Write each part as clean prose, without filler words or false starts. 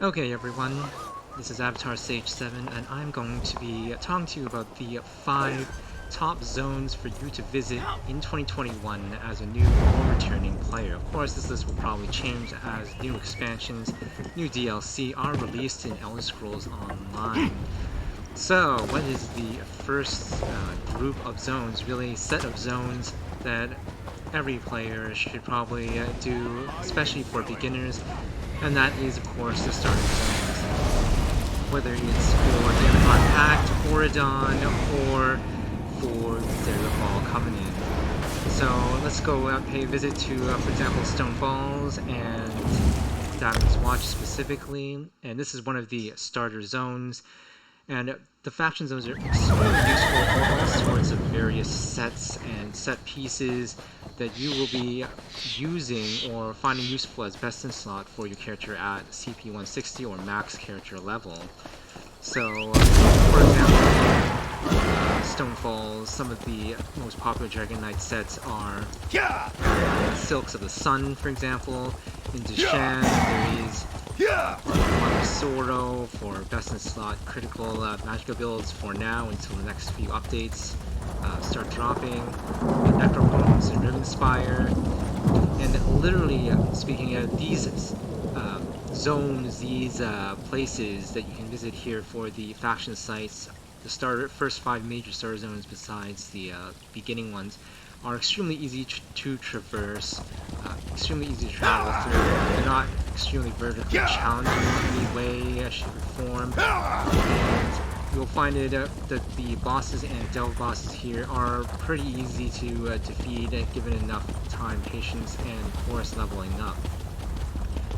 Okay everyone, this is Avatar Sage 7 and I'm going to be talking to you about the 5 top zones for you to visit in 2021 as a new or returning player. Of course, this list will probably change as new expansions, new DLC are released in Elder Scrolls Online. So, what is the first group of zones, really set of zones that every player should probably do, especially for beginners? And that is, of course, the starting zones. Whether it's for the Empire Pact, Auradon, or for the DAGGERFALL coming in. So let's go pay a visit to, for example, Stone Falls and Davin's Watch specifically. And this is one of the starter zones. And the faction zones are extremely useful for all sorts of various sets and set pieces that you will be using or finding useful as best in slot for your character at CP 160 or max character level. So, for example, Stone Falls, some of the most popular Dragon Knight sets are Silks of the Sun, for example. In Deshan, there is Soro for best in slot critical magical builds for now until the next few updates start dropping. Necropones and Rivenspire. And literally speaking of these zones, these places that you can visit here for the faction sites, the first 5 major starter zones besides the beginning ones, are extremely easy to traverse, extremely easy to travel through. They're not extremely vertically challenging in any way, shape, or form. And you'll find it that the bosses and delve bosses here are pretty easy to defeat, given enough time, patience, and of course leveling up.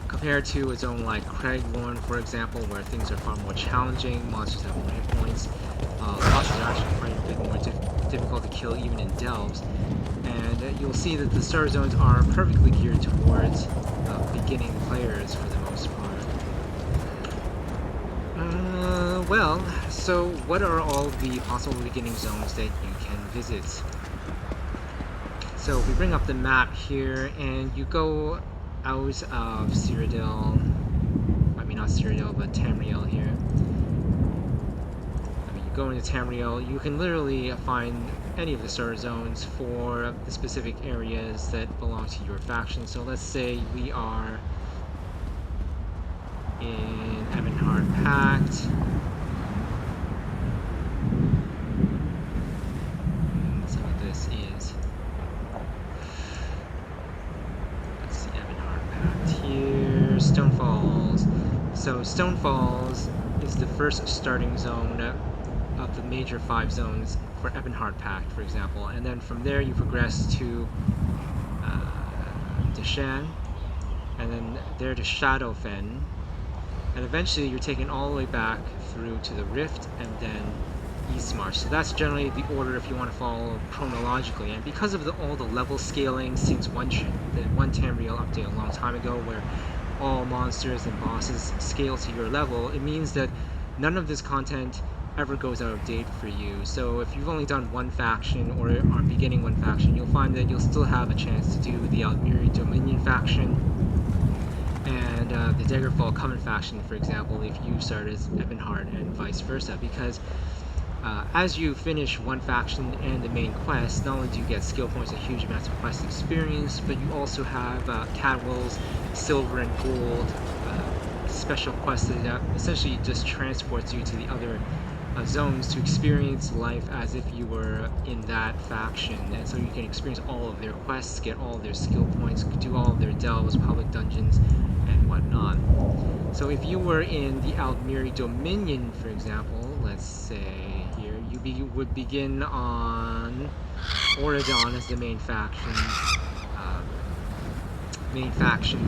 Compared to a zone like Craiglorn, for example, where things are far more challenging, monsters have more hit points, bosses are actually quite a bit more difficult to kill even in delves, and you'll see that the starter zones are perfectly geared towards beginning players for the most part. Well, so what are all the possible beginning zones that you can visit? So we bring up the map here, and you go out of Cyrodiil, I mean not Cyrodiil, but Tamriel here. I mean, you go into Tamriel, you can literally find any of the starter zones for the specific areas that belong to your faction. So let's say we are in Ebonheart Pact. So this is, let's see, Ebonheart Pact here, Stone Falls. So Stone Falls is the first starting zone of the major 5 zones for Ebonheart Pact, for example, and then from there you progress to Deshan, and then there to Shadowfen, and eventually you're taken all the way back through to the Rift and then Eastmarch. So that's generally the order if you want to follow chronologically. And because of all the level scaling since the one Tamriel update a long time ago, where all monsters and bosses scale to your level, it means that none of this content ever goes out of date for you. So if you've only done one faction or are beginning one faction, you'll find that you'll still have a chance to do the Aldmeri Dominion faction and the DAGGERFALL Covenant faction, for example, if you start as Ebonheart and vice versa, because as you finish one faction and the main quest, not only do you get skill points, a huge amount of quest experience, but you also have Cadwell's silver and gold special quest that essentially just transports you to the other zones to experience life as if you were in that faction. And so you can experience all of their quests, get all of their skill points, do all of their delves, public dungeons, and whatnot. So if you were in the Aldmeri Dominion, for example, let's say here, you would begin on Auradon as the main faction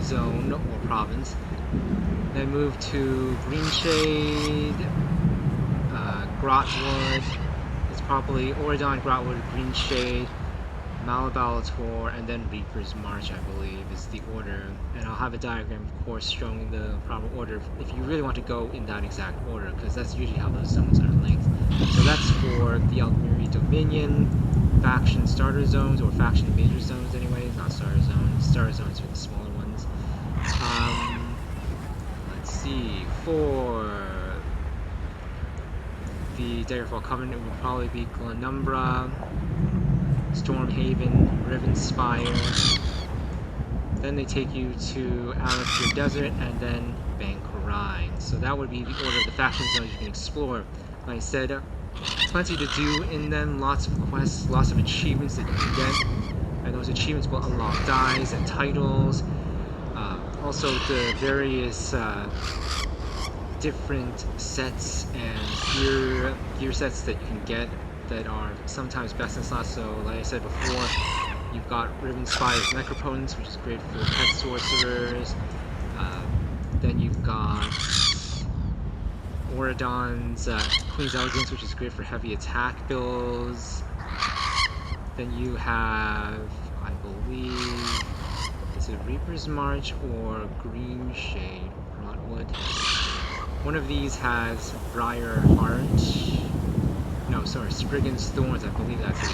zone or province. Then move to Greenshade, Grotwood. It's probably Auradon, Grotwood, Greenshade, Malabalator, and then Reaper's March, I believe, is the order. And I'll have a diagram, of course, showing the proper order if you really want to go in that exact order, because that's usually how those zones are linked. So that's for the Aldmeri Dominion faction starter zones, or faction major zones anyways, not starter zones. Starter zones are the smaller ones. Let's see, for the Daggerfall Covenant, it would probably be Glenumbra, Stormhaven, Rivenspire. Then they take you to Alakir Desert, and then Bankrine. So that would be the order of the faction zones you can explore. Like I said, plenty to do in them, lots of quests, lots of achievements that you can get. And those achievements will unlock dies and titles. Also the various different sets and gear sets that you can get that are sometimes best in slot. So like I said before, you've got Rivenspire's Necropotence, which is great for pet sorcerers. Then you've got Auradon's Queen's Elegance, which is great for heavy attack builds. Then you have, I believe, is it Reaper's March or Green Shade Rotwood? One of these has Briar Heart. No, sorry, Spriggan's Thorns. I believe that's it.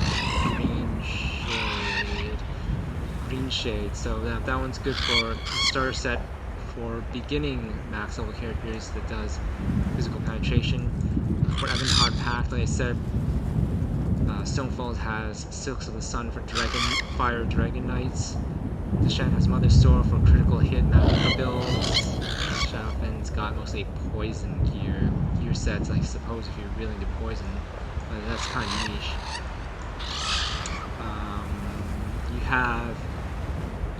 Green Shade. So that one's good for a starter set for beginning max level characters that does physical penetration. For Evanhard Pact, like I said, Stonefall has Silks of the Sun for Fire Dragon Knights. Deshan has Mother Sword for critical hit magic builds. Shadowfen's got mostly poison gear sets, I suppose, if you're really into poison. But that's kind of niche. You have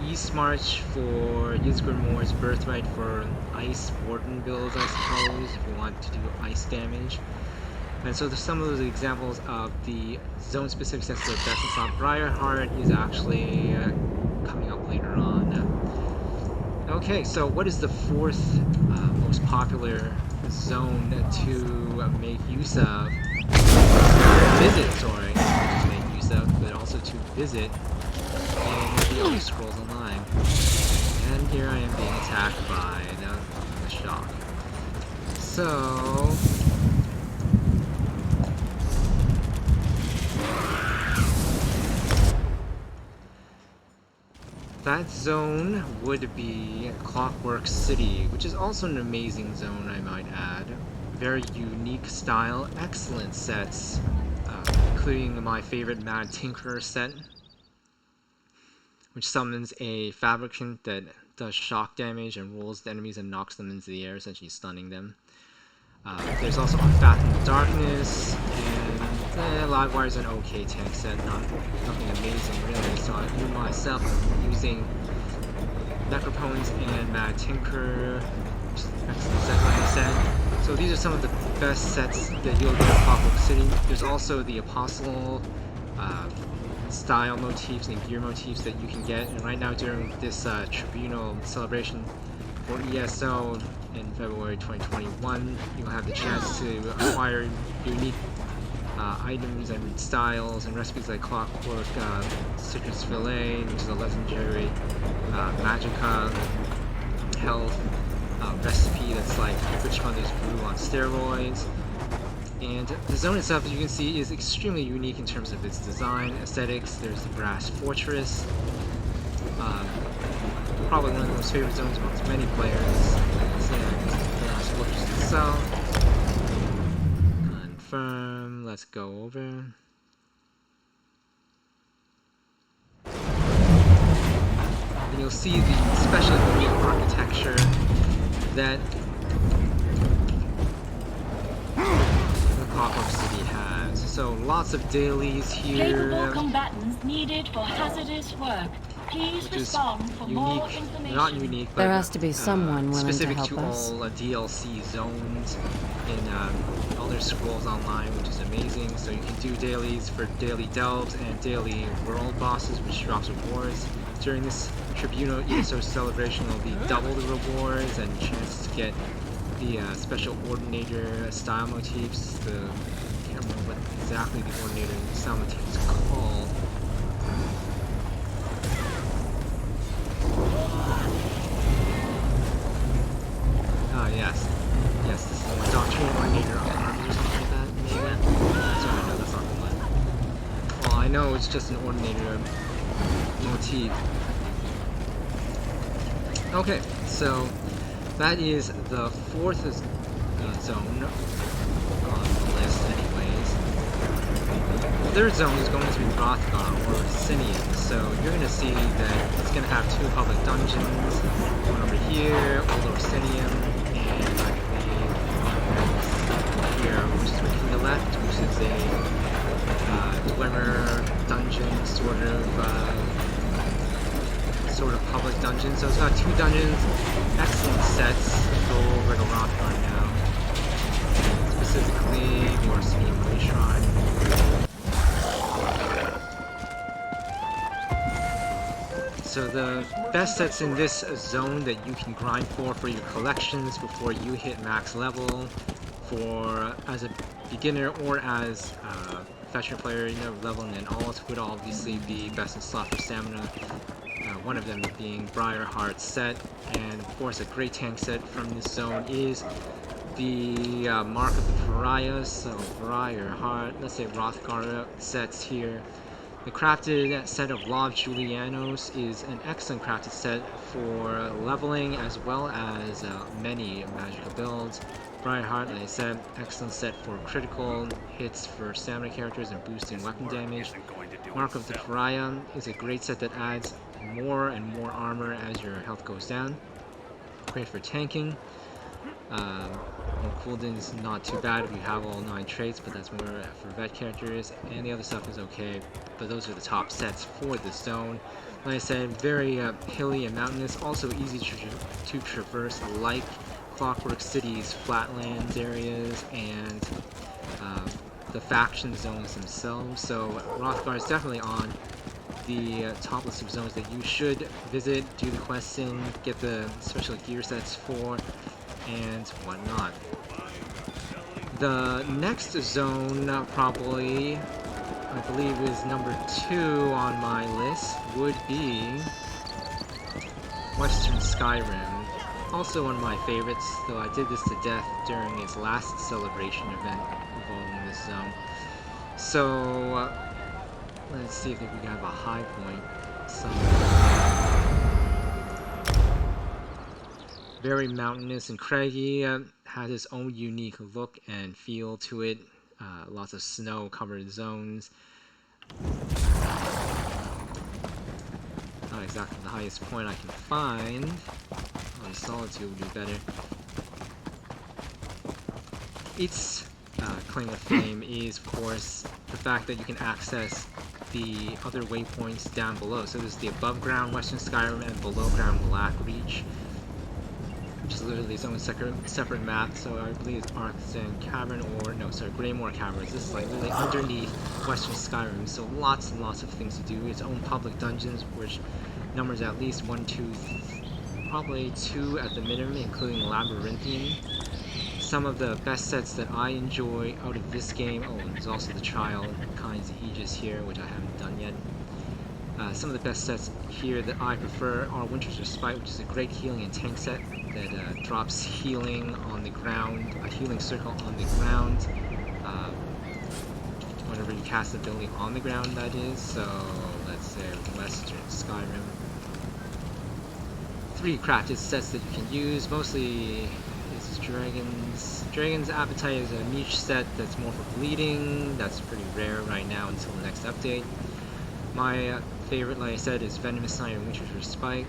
East March for Ysgrimor's Birthright for Ice Warden builds, I suppose, if you want to do ice damage. And so there's some of those examples of the zone-specific sets that are best in slot. Briarheart is actually coming up later on. Okay, so what is the fourth most popular zone to make use of? Visit, sorry, not to make use of, but also to visit in the Elder Scrolls Online. And here I am being attacked by the shock. So that zone would be Clockwork City, which is also an amazing zone, I might add. Very unique style, excellent sets, including my favorite Mad Tinkerer set, which summons a Fabricant that does shock damage and rolls the enemies and knocks them into the air, essentially stunning them. There's also Unfathomed Darkness, and Livewire's an okay tank set, nothing amazing really. So I myself am using Necropotence and Mad Tinker, which is an excellent set, like I said. So these are some of the best sets that you'll get in Clockwork City. There's also the Apostle style motifs and gear motifs that you can get, and right now during this Tribunal celebration for ESO in February 2021, you'll have the chance to acquire unique items and styles and recipes like Clockwork Citrus Fillet, which is a legendary Magicka health recipe that's like Witch Mother's Brew on steroids. And the zone itself, as you can see, is extremely unique in terms of its design, aesthetics. There's the Brass Fortress, probably one of the most favorite zones amongst many players. So the Brass Fortress itself. Confirm, let's go over. And you'll see the special unique architecture that Clockwork City has. So lots of dailies here. Capable combatants needed for hazardous work. Please respond for more information. Not unique, but there has to be someone willing specific to help us. all DLC zones in Elder Scrolls Online, which is amazing. So you can do dailies for daily delves and daily world bosses, which drops rewards. During this Tribunal ESO celebration, there will be double the rewards and chances to get the special Ordinator style motifs. I can't remember what exactly the Ordinator style motif is called. Yes. Yes, this is the one. Doctrine Ordinator Army or something like that, maybe? Sorry, no, that's not the one. Well, I know it's just an Ordinator motif. Okay, so that is the 4th zone on the list anyways. The 3rd zone is going to be Rothgar or Sinian, so you're going to see that it's going to have 2 public dungeons, one over here, Old Orsinium, and I believe one here, which is looking to the left, which is a Glimmer dungeon, sort of public dungeon. So it's got 2 dungeons, excellent sets. Go over to Rothgar now, specifically the Orsinium Blade Shrine. So the best sets in this zone that you can grind for your collections before you hit max level, for as a beginner or as a veteran player, you know, leveling in alt would obviously be best in slot for stamina. One of them being Briarheart set, and of course a great tank set from this zone is the Mark of the Pariah, so Briarheart, let's say Rothgar sets here. The crafted set of Law of Julianos is an excellent crafted set for leveling as well as many magical builds. Briarheart, like I said, excellent set for critical hits for stamina characters and boosting weapon damage. Mark of the Pariah is a great set that adds more and more armor as your health goes down. Great for tanking. Cooldown is not too bad if you have all 9 traits, but that's more for vet characters, and the other stuff is okay. But those are the top sets for this zone. Like I said, very hilly and mountainous, also easy to traverse, like Clockwork City's flatlands areas and the faction zones themselves. So Rothgar is definitely on the top list of zones that you should visit, do the quests in, get the special gear sets for, and whatnot. The next zone, probably, I believe is number 2 on my list, would be Western Skyrim. Also one of my favorites, though I did this to death during its last celebration event involving this zone. So, let's see if we can have a high point. Very mountainous and craggy, has its own unique look and feel to it. Lots of snow-covered zones. Not exactly the highest point I can find. Oh, Solitude would be better. Its claim to fame is, of course, the fact that you can access the other waypoints down below. So there's the above ground Western Skyrim and below ground Blackreach, which is literally its own separate map. So I believe it's Arctan Cavern, or no, sorry, Greymoor Caverns. This is like really underneath Western Skyrim, so lots and lots of things to do. Its own public dungeons, which numbers at least 1, 2, probably 2 at the minimum, including Labyrinthian. Some of the best sets that I enjoy out of this game, oh, and there's also the Trial Kinds Aegis here, which I haven't done yet. Some of the best sets here that I prefer are Winter's Respite, which is a great healing and tank set that drops healing on the ground, a healing circle on the ground, whenever you cast the ability on the ground, that is. So, let's say Western Skyrim. 3 crafted sets that you can use, mostly is Dragon's Appetite is a niche set that's more for bleeding. That's pretty rare right now until the next update. My favorite, like I said, is Venomous Smite and Winter's Respite.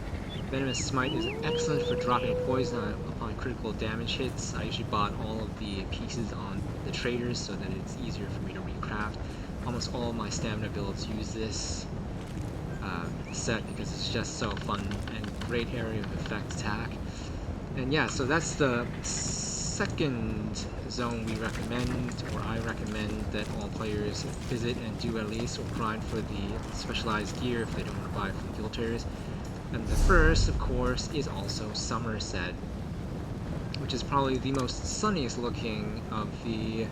Venomous Smite is excellent for dropping poison upon critical damage hits. I usually bought all of the pieces on the traders so that it's easier for me to recraft. Almost all of my stamina builds use this set because it's just so fun and great area of effect attack. And yeah, so that's the second zone we recommend, or I recommend, that all players visit and do at least, or grind for the specialized gear if they don't want to buy it from filters. And the first, of course, is also Somerset, which is probably the most sunniest looking of the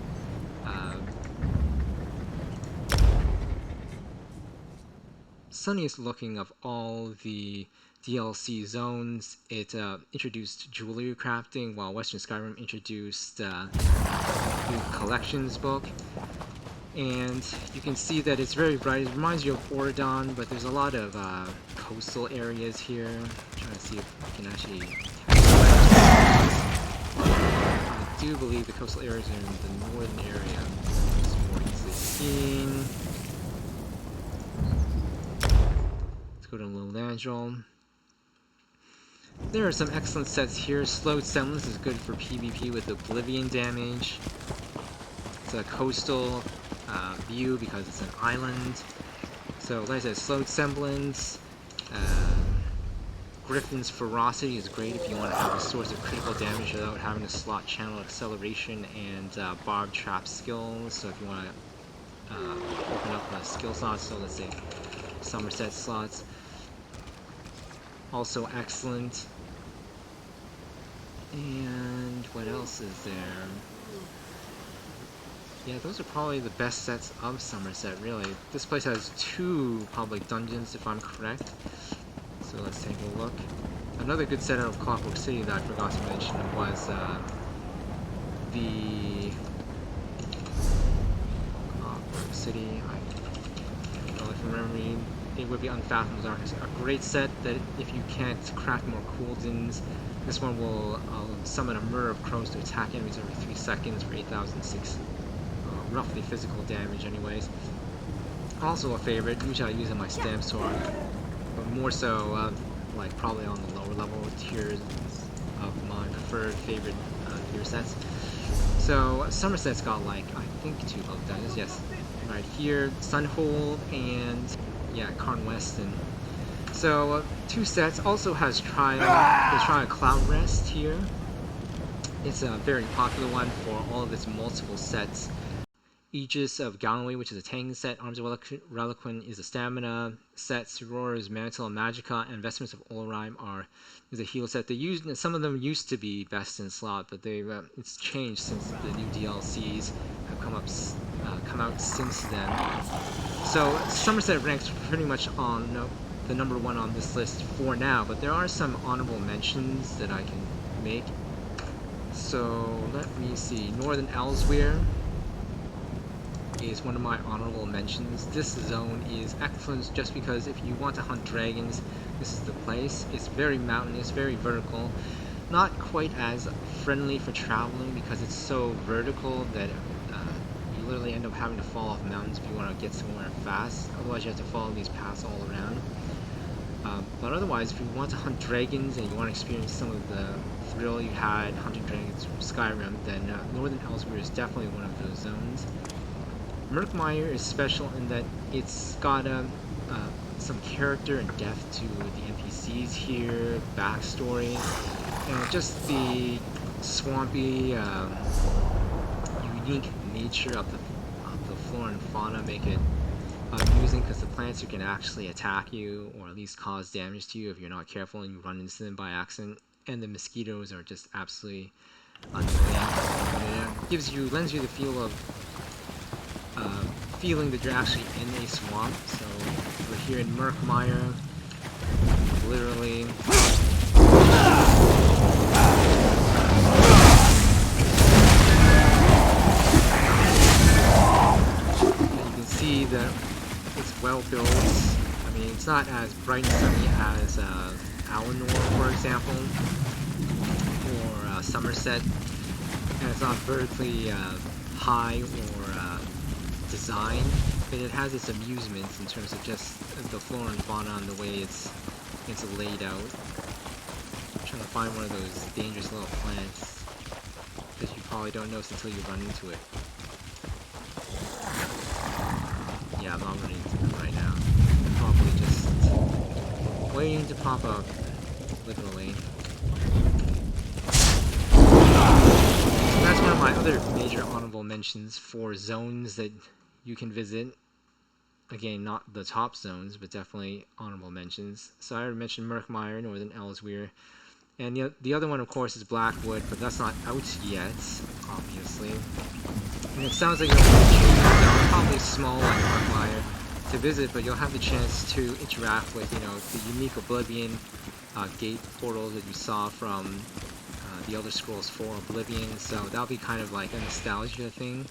of all the DLC zones. It introduced jewelry crafting, while Western Skyrim introduced the collections book. And you can see that it's very bright. It reminds you of Oridon, but there's a lot of coastal areas here. I'm trying to see if we can actually do believe the coastal areas are in the northern area. It's more easily seen. Let's go to Lilandrel. There are some excellent sets here. Slowed Semblance is good for PvP with Oblivion damage. It's a coastal view because it's an island. So, like I said, Slowed Semblance. Griffin's Ferocity is great if you want to have a source of critical damage without having to slot Channel Acceleration and Barb Trap skills. So if you want to open up a skill slots, so let's say Somerset slots. Also excellent. And what else is there? Yeah, those are probably the best sets of Somerset, really. This place has 2 public dungeons, if I'm correct. So let's take a look. Another good set of Clockwork City that I forgot to mention was the Clockwork City. I don't know if you remember me. It would be Unfathomable Darkness. A great set that if you can't craft more cooldowns, this one will summon a Murder of Crows to attack enemies every 3 seconds for 8,006 roughly physical damage anyways. Also a favorite, usually I use in my stamp sword, but more so like probably on the lower level tiers of my preferred favorite tier sets. So Somerset's got like, I think 2 public dungeons, yes. Right here, Sunhold and yeah, Carn Weston. So 2 sets, also has Trial, the Trial Cloud Rest here. It's a very popular one for all of its multiple sets. Aegis of Galloway, which is a tanking set. Arms of Reliquin is a stamina set. Soror's Mantle of Magica and Vestments of Olorime is a heal set. Some of them used to be best in slot, but it's changed since the new DLCs have come out since then. So Somerset ranks pretty much on the number 1 on this list for now, but there are some honorable mentions that I can make. So let me see. Northern Elsewhere is one of my honorable mentions. This zone is excellent just because if you want to hunt dragons, this is the place. It's very mountainous, very vertical. Not quite as friendly for traveling because it's so vertical that you literally end up having to fall off mountains if you want to get somewhere fast. Otherwise you have to follow these paths all around. But otherwise, if you want to hunt dragons and you want to experience some of the thrill you had hunting dragons from Skyrim, then Northern Elsewhere is definitely one of those zones. MURKMIRE is special in that it's got some character and depth to the NPCs here, backstory, and just the swampy, unique nature of the flora and fauna make it amusing because the plants can actually attack you or at least cause damage to you if you're not careful and you run into them by accident, and the mosquitoes are just absolutely unbelievable. It lends you the feel of feeling that you're actually in a swamp. So we're here in MURKMIRE, literally. And you can see that it's well built. I mean, it's not as bright and sunny as Alinor, for example, or Somerset, and it's not vertically high or design, but it has its amusements in terms of just the flora and fauna and the way it's laid out. I'm trying to find one of those dangerous little plants that you probably don't notice until you run into it. Yeah, I'm not running into them right now. I'm probably just waiting to pop up, literally. So that's one of my other major honorable mentions for zones that you can visit. Again, not the top zones, but definitely honorable mentions. So I already mentioned MURKMIRE, Northern Elsewhere. And the other one, of course, is Blackwood, but that's not out yet, obviously. And it sounds like you're probably small like MURKMIRE to visit, but you'll have the chance to interact with, the unique Oblivion gate portals that you saw from the Elder Scrolls 4 Oblivion. So that'll be kind of like a nostalgia thing.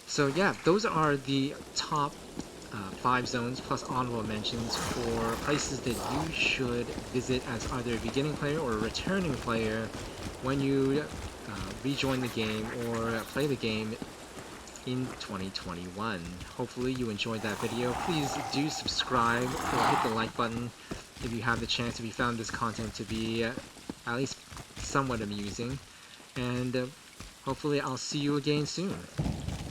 So yeah, those are the top 5 zones plus honorable mentions for places that you should visit as either a beginning player or a returning player when you rejoin the game or play the game in 2021. Hopefully you enjoyed that video. Please do subscribe or hit the like button if you have the chance, if you found this content to be at least somewhat amusing. And hopefully I'll see you again soon.